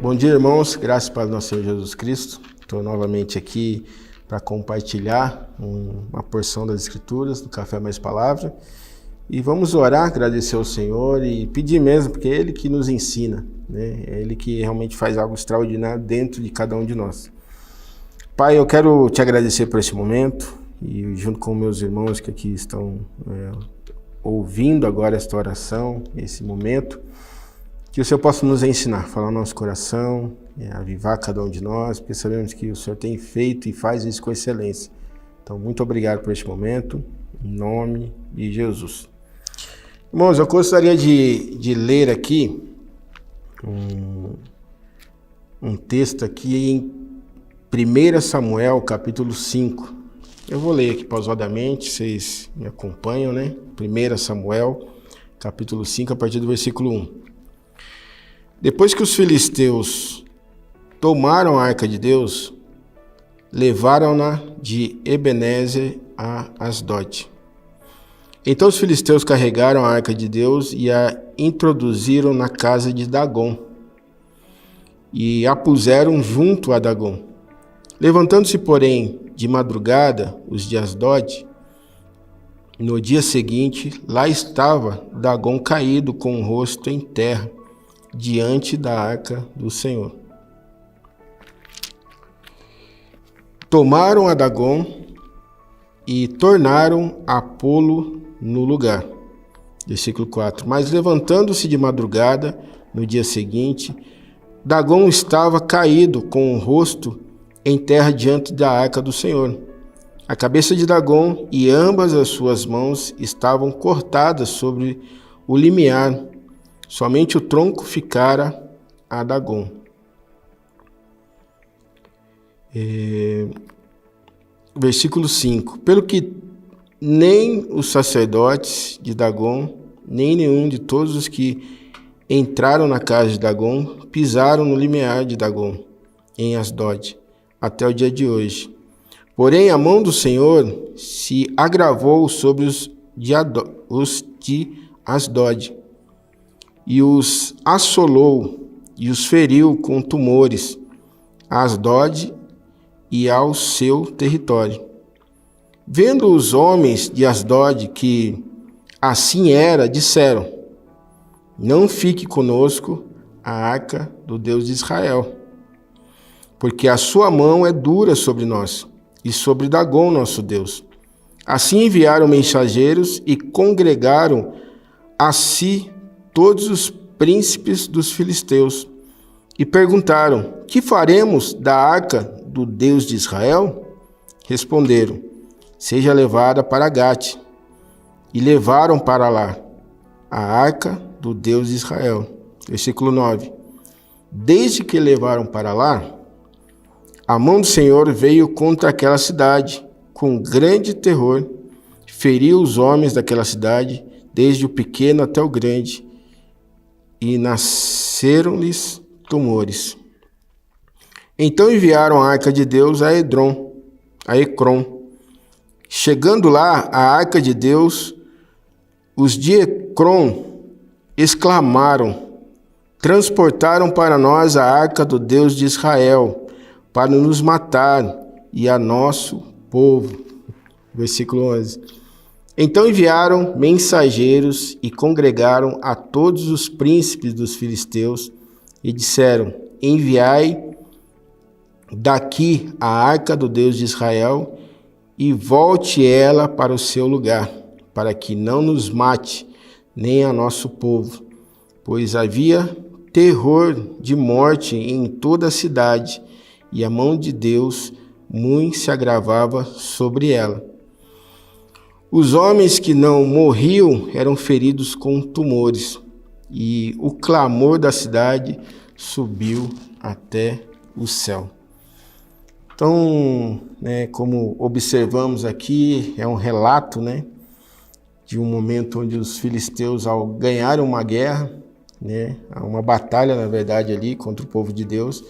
Bom dia, irmãos, graças para nosso Senhor Jesus Cristo. Estou novamente aqui para compartilhar uma porção das Escrituras, do Café Mais Palavra. E vamos orar, agradecer ao Senhor e pedir mesmo, porque é Ele que nos ensina, né? É Ele que realmente faz algo extraordinário dentro de cada um de nós. Pai, eu quero te agradecer por esse momento e junto com meus irmãos que aqui estão ouvindo agora esta oração, esse momento, que o Senhor possa nos ensinar, falar no nosso coração, avivar cada um de nós, porque sabemos que o Senhor tem feito e faz isso com excelência. Então, muito obrigado por este momento, em nome de Jesus. Irmãos, eu gostaria de ler aqui um texto aqui em 1 Samuel, capítulo 5. Eu vou ler aqui pausadamente, vocês me acompanham, né? 1 Samuel, capítulo 5, a partir do versículo 1. Depois que os filisteus tomaram a arca de Deus, levaram-na de Ebenezer a Asdod. Então os filisteus carregaram a arca de Deus e a introduziram na casa de Dagom e a puseram junto a Dagom. Levantando-se, porém, de madrugada, os de Asdod, no dia seguinte, lá estava Dagom caído com o rosto em terra, diante da arca do Senhor. Tomaram a Dagom e tornaram a pô-lo no lugar. Versículo 4. Mas levantando-se de madrugada, no dia seguinte, Dagom estava caído com o rosto em terra diante da arca do Senhor. A cabeça de Dagom e ambas as suas mãos estavam cortadas sobre o limiar. Somente o tronco ficara a Dagom. Versículo 5. Pelo que nem os sacerdotes de Dagom, nem nenhum de todos os que entraram na casa de Dagom, pisaram no limiar de Dagom, em Asdod, até o dia de hoje. Porém, a mão do Senhor se agravou sobre os de Asdod, e os assolou e os feriu com tumores a Asdod e ao seu território. Vendo os homens de Asdod que assim era, disseram: não fique conosco a arca do Deus de Israel, porque a sua mão é dura sobre nós e sobre Dagom, nosso Deus. Assim enviaram mensageiros e congregaram a si todos os príncipes dos filisteus e perguntaram: que faremos da arca do Deus de Israel? Responderam: seja levada para Gate. E levaram para lá a arca do Deus de Israel. Versículo 9. Desde que levaram para lá, a mão do Senhor veio contra aquela cidade com grande terror, feriu os homens daquela cidade, desde o pequeno até o grande, e nasceram-lhes tumores. Então enviaram a arca de Deus a Ecrom. Chegando lá a arca de Deus, os de Ecrom exclamaram: transportaram para nós a arca do Deus de Israel, para nos matar e a nosso povo. Versículo 11. Então enviaram mensageiros e congregaram a todos os príncipes dos filisteus e disseram: enviai daqui a arca do Deus de Israel e volte ela para o seu lugar, para que não nos mate, nem a nosso povo, pois havia terror de morte em toda a cidade, e a mão de Deus muito se agravava sobre ela. Os homens que não morriam eram feridos com tumores, e o clamor da cidade subiu até o céu. Então, como observamos aqui, é um relato, de um momento onde os filisteus, ao ganharem uma guerra, uma batalha, na verdade, ali contra o povo de Deus,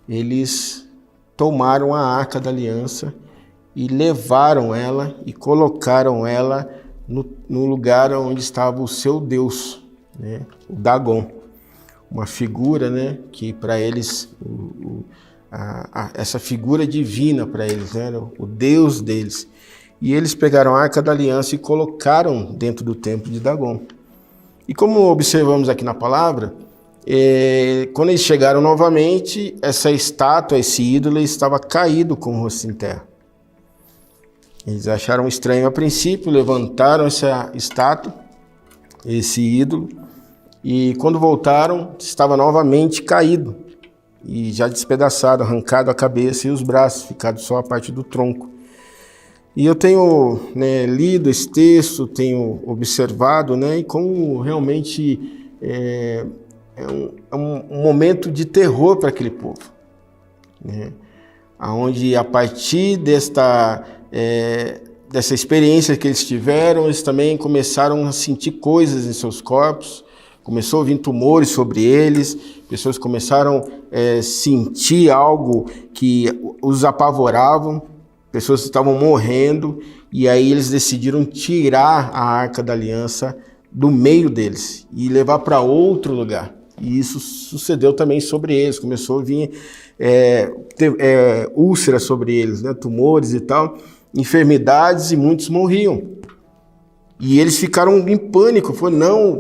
eles tomaram a Arca da Aliança e levaram ela e colocaram ela no lugar onde estava o seu Deus, o Dagom. uma figura, né, que para eles, essa figura divina para eles, né, era o Deus deles. E eles pegaram a Arca da Aliança e colocaram dentro do templo de Dagon. E como observamos aqui na palavra, quando eles chegaram novamente, essa estátua, esse ídolo, estava caído com o rosto em terra. Eles acharam estranho a princípio, levantaram essa estátua, esse ídolo, e quando voltaram, estava novamente caído, e já despedaçado, arrancado a cabeça e os braços, ficado só a parte do tronco. E eu tenho, né, lido esse texto, tenho observado, né, e como realmente é um momento de terror para aquele povo, né, onde a partir dessa experiência que eles tiveram, eles também começaram a sentir coisas em seus corpos, começou a vir tumores sobre eles, pessoas começaram a sentir algo que os apavoravam, pessoas estavam morrendo, e aí eles decidiram tirar a Arca da Aliança do meio deles e levar para outro lugar. E isso sucedeu também sobre eles, começou a vir úlceras sobre eles, né, tumores e tal, enfermidades, e muitos morriam. E eles ficaram em pânico, falaram,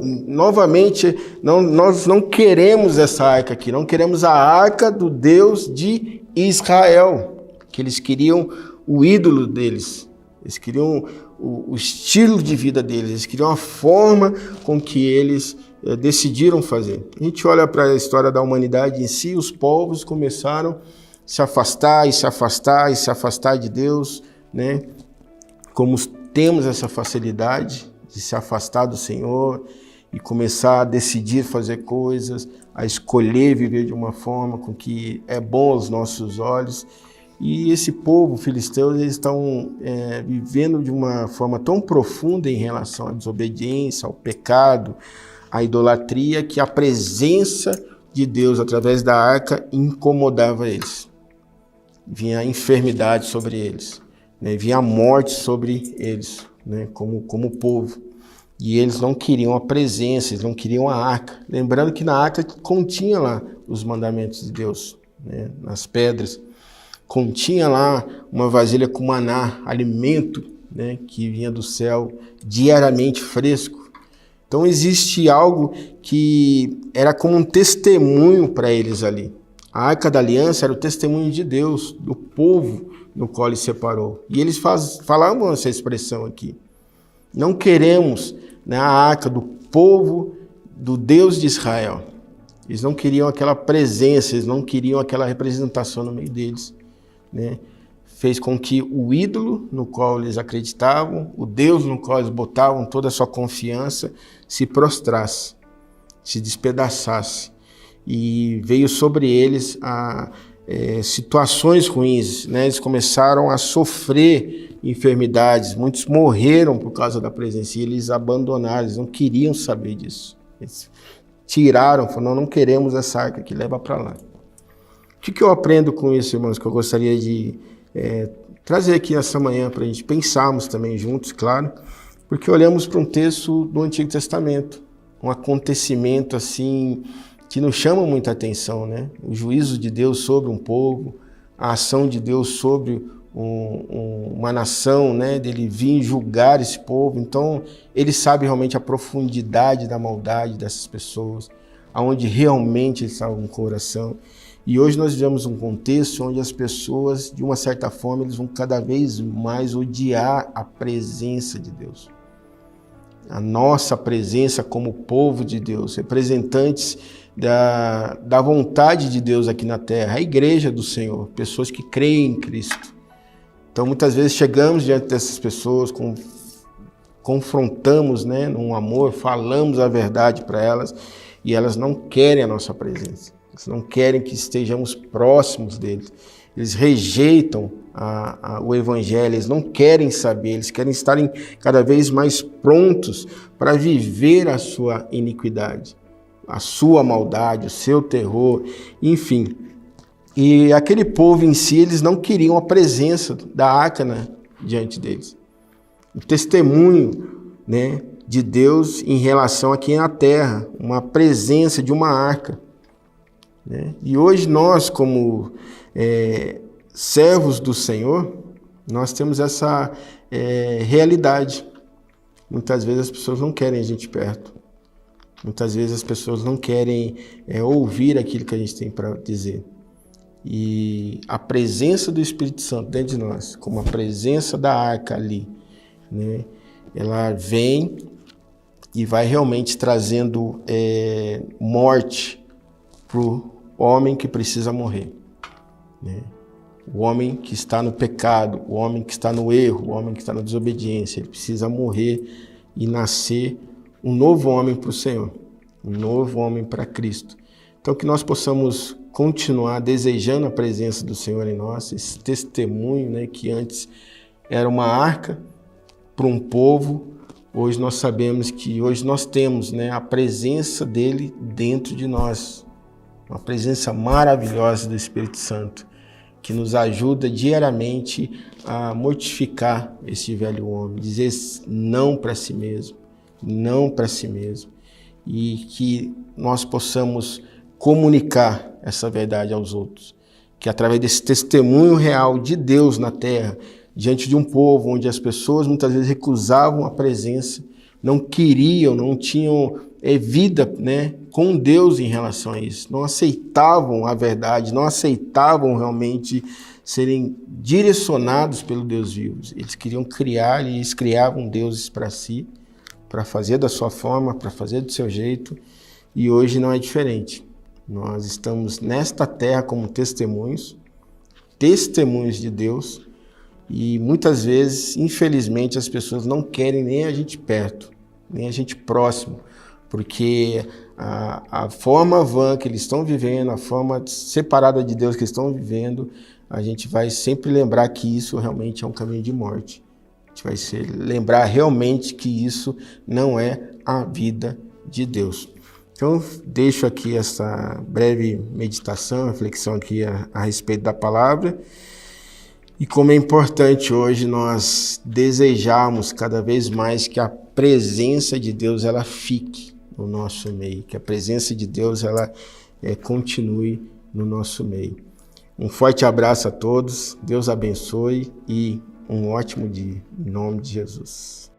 nós não queremos essa arca aqui, não queremos a arca do Deus de Israel, que eles queriam o ídolo deles, eles queriam o estilo de vida deles, eles queriam a forma com que eles decidiram fazer. A gente olha para a história da humanidade em si, os povos começaram a se afastar e se afastar e se afastar de Deus, né? Como temos essa facilidade de se afastar do Senhor e começar a decidir fazer coisas, a escolher viver de uma forma com que é bom aos nossos olhos. E esse povo filisteu, eles estão vivendo de uma forma tão profunda em relação à desobediência, ao pecado, à idolatria, que a presença de Deus através da arca incomodava eles. Vinha a enfermidade sobre eles, né? Vinha a morte sobre eles, né? como povo. E eles não queriam a presença, eles não queriam a arca. Lembrando que na arca continha lá os mandamentos de Deus, né? Nas pedras. Continha lá uma vasilha com maná, alimento, né, que vinha do céu, diariamente fresco. Então existe algo que era como um testemunho para eles ali. A Arca da Aliança era o testemunho de Deus, do povo no qual ele separou. E eles falavam essa expressão aqui. Não queremos, né, a arca do povo, do Deus de Israel. Eles não queriam aquela presença, eles não queriam aquela representação no meio deles, né? Fez com que o ídolo no qual eles acreditavam, o Deus no qual eles botavam toda a sua confiança, se prostrasse, se despedaçasse. E veio sobre eles situações ruins, né? Eles começaram a sofrer enfermidades, muitos morreram por causa da presença, e eles abandonaram, eles não queriam saber disso. Eles tiraram, falaram, não queremos essa arca que leva para lá. O que eu aprendo com isso, irmãos, que eu gostaria de trazer aqui essa manhã para a gente pensarmos também juntos, claro, porque olhamos para um texto do Antigo Testamento, um acontecimento assim que nos chama muita atenção, né? O juízo de Deus sobre um povo, a ação de Deus sobre uma nação, né? Dele vir julgar esse povo. Então, ele sabe realmente a profundidade da maldade dessas pessoas, aonde realmente está o coração. E hoje nós vivemos um contexto onde as pessoas, de uma certa forma, eles vão cada vez mais odiar a presença de Deus. A nossa presença como povo de Deus, representantes da vontade de Deus aqui na terra, a igreja do Senhor, pessoas que creem em Cristo. Então, muitas vezes chegamos diante dessas pessoas, confrontamos, né, num amor, falamos a verdade para elas, e elas não querem a nossa presença. Eles não querem que estejamos próximos deles. Eles rejeitam o Evangelho, eles não querem saber, eles querem estarem cada vez mais prontos para viver a sua iniquidade, a sua maldade, o seu terror, enfim. E aquele povo em si, eles não queriam a presença da arca, né, diante deles. O testemunho, né, de Deus em relação aqui na terra, uma presença de uma arca, né? E hoje nós, como servos do Senhor, nós temos essa realidade. Muitas vezes as pessoas não querem a gente perto. Muitas vezes as pessoas não querem ouvir aquilo que a gente tem para dizer. E a presença do Espírito Santo dentro de nós, como a presença da arca ali, né? Ela vem e vai realmente trazendo morte para o homem que precisa morrer, né? O homem que está no pecado, o homem que está no erro, o homem que está na desobediência, ele precisa morrer e nascer um novo homem para o Senhor, um novo homem para Cristo. Então que nós possamos continuar desejando a presença do Senhor em nós, esse testemunho, né, que antes era uma arca para um povo, hoje nós sabemos que hoje nós temos, né, a presença dele dentro de nós, uma presença maravilhosa do Espírito Santo, que nos ajuda diariamente a mortificar esse velho homem, dizer não para si mesmo, não para si mesmo, e que nós possamos comunicar essa verdade aos outros, que através desse testemunho real de Deus na terra, diante de um povo onde as pessoas muitas vezes recusavam a presença, não queriam, não tinham vida, né, com Deus em relação a isso, não aceitavam a verdade, não aceitavam realmente serem direcionados pelo Deus vivo. Eles queriam criar e eles criavam deuses para si, para fazer da sua forma, para fazer do seu jeito, e hoje não é diferente. Nós estamos nesta terra como testemunhos de Deus, e muitas vezes, infelizmente, as pessoas não querem nem a gente perto, nem a gente próximo, porque a forma vã que eles estão vivendo, a forma separada de Deus que eles estão vivendo, a gente vai sempre lembrar que isso realmente é um caminho de morte. A gente vai lembrar realmente que isso não é a vida de Deus. Então, deixo aqui essa breve meditação, reflexão aqui a respeito da palavra. E como é importante hoje nós desejarmos cada vez mais que a presença de Deus ela fique no nosso meio, que a presença de Deus ela continue no nosso meio. Um forte abraço a todos, Deus abençoe e um ótimo dia, em nome de Jesus.